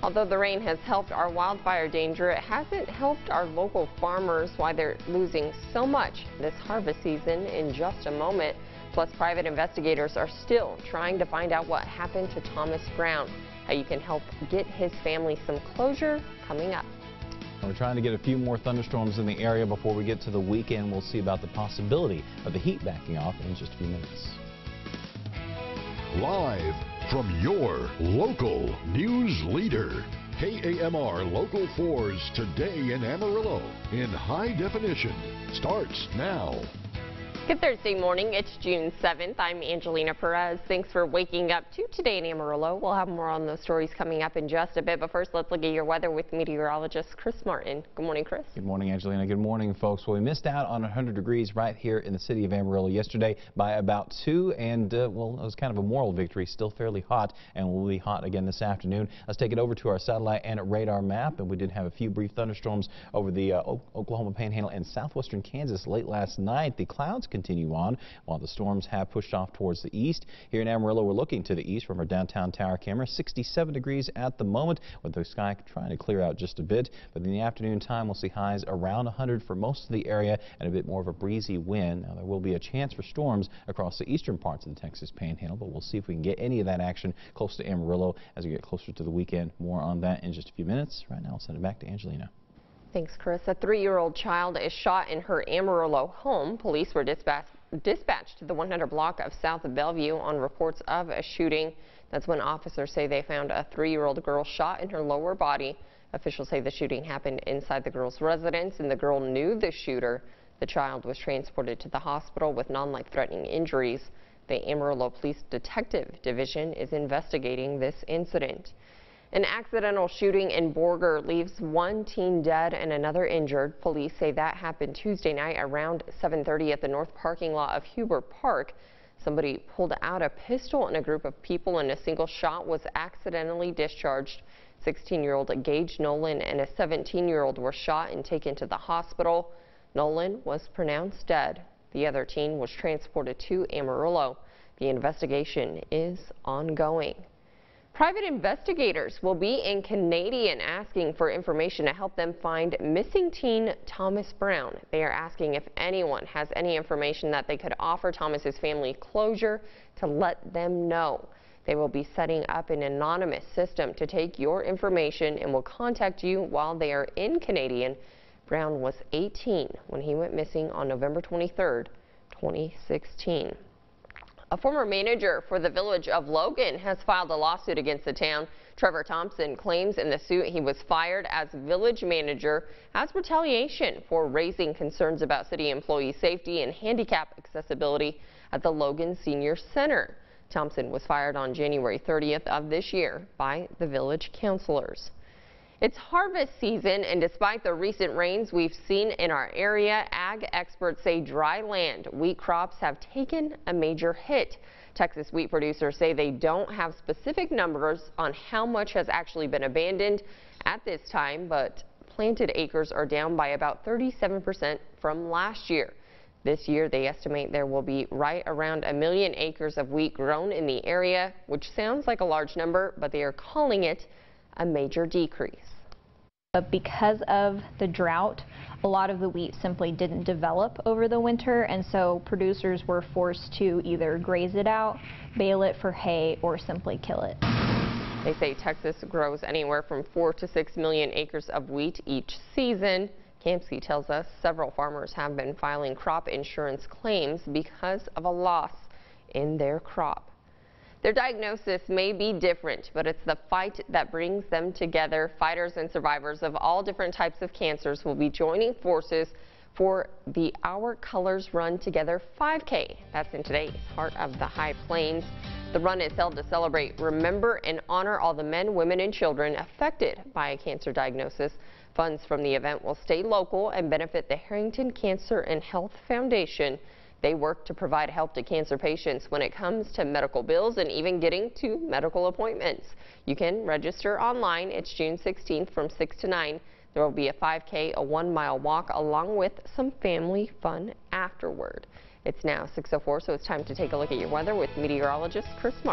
Although the rain has helped our wildfire danger, it hasn't helped our local farmers, why they're losing so much this harvest season in just a moment. Plus, private investigators are still trying to find out what happened to Thomas Brown. How you can help get his family some closure coming up. We're trying to get a few more thunderstorms in the area before we get to the weekend. We'll see about the possibility of the heat backing off in just a few minutes. Live from your local news leader, KAMR Local 4's Today in Amarillo in high definition starts now. Good Thursday morning. It's June 7th. I'm Angelina Perez. Thanks for waking up to Today in Amarillo. We'll have more on those stories coming up in just a bit. But first, let's look at your weather with meteorologist Chris Martin. Good morning, Chris. Good morning, Angelina. Good morning, folks. Well, we missed out on 100 degrees right here in the city of Amarillo yesterday by about 2. And, well, it was kind of a moral victory. Still fairly hot, and will be hot again this afternoon. Let's take it over to our satellite and radar map. And we did have a few brief thunderstorms over the Oklahoma Panhandle and southwestern Kansas late last night. The clouds continue on while the storms have pushed off towards the east. Here in Amarillo, we're looking to the east from our downtown tower camera. 67 degrees at the moment, with the sky trying to clear out just a bit. But in the afternoon time, we'll see highs around 100 for most of the area and a bit more of a breezy wind. Now, there will be a chance for storms across the eastern parts of the Texas Panhandle, but we'll see if we can get any of that action close to Amarillo as we get closer to the weekend. More on that in just a few minutes. Right now, I'll send it back to Angelina. Thanks, Chris. A 3-year-old child is shot in her Amarillo home. Police were dispatched to the 100 block of South Bellevue on reports of a shooting. That's when officers say they found a 3-year-old girl shot in her lower body. Officials say the shooting happened inside the girl's residence and the girl knew the shooter. The child was transported to the hospital with non-life-threatening injuries. The Amarillo Police Detective Division is investigating this incident. An accidental shooting in Borger leaves one teen dead and another injured. Police say that happened Tuesday night around 7:30 at the north parking lot of Huber Park. Somebody pulled out a pistol and a group of people, and a single shot was accidentally discharged. 16-year-old Gage Nolan and a 17-year-old were shot and taken to the hospital. Nolan was pronounced dead. The other teen was transported to Amarillo. The investigation is ongoing. Private investigators will be in Canadian asking for information to help them find missing teen Thomas Brown. They are asking if anyone has any information that they could offer Thomas's family closure to let them know. They will be setting up an anonymous system to take your information and will contact you while they are in Canadian. Brown was 18 when he went missing on November 23rd, 2016. A former manager for the village of Logan has filed a lawsuit against the town. Trevor Thompson claims in the suit he was fired as village manager as retaliation for raising concerns about city employee safety and handicap accessibility at the Logan Senior Center. Thompson was fired on January 30th of this year by the village councilors. It's harvest season, and despite the recent rains we've seen in our area, ag experts say dry land wheat crops have taken a major hit. Texas wheat producers say they don't have specific numbers on how much has actually been abandoned at this time, but planted acres are down by about 37% from last year. This year, they estimate there will be right around 1 million acres of wheat grown in the area, which sounds like a large number, but they are calling it a major decrease. But because of the drought, a lot of the wheat simply didn't develop over the winter, and so producers were forced to either graze it out, bale it for hay, or simply kill it. They say Texas grows anywhere from 4 to 6 million acres of wheat each season. Kamsky tells us several farmers have been filing crop insurance claims because of a loss in their crop. Their diagnosis may be different, but it's the fight that brings them together. Fighters and survivors of all different types of cancers will be joining forces for the Our Colors Run Together 5K. That's in today's heart of the High Plains. The run is held to celebrate, remember, and honor all the men, women, and children affected by a cancer diagnosis. Funds from the event will stay local and benefit the Harrington Cancer and Health Foundation. They work to provide help to cancer patients when it comes to medical bills and even getting to medical appointments. You can register online. It's June 16th from 6 to 9. There will be a 5K, a 1-mile walk, along with some family fun afterward. It's now 6:04, so it's time to take a look at your weather with meteorologist Chris Martin.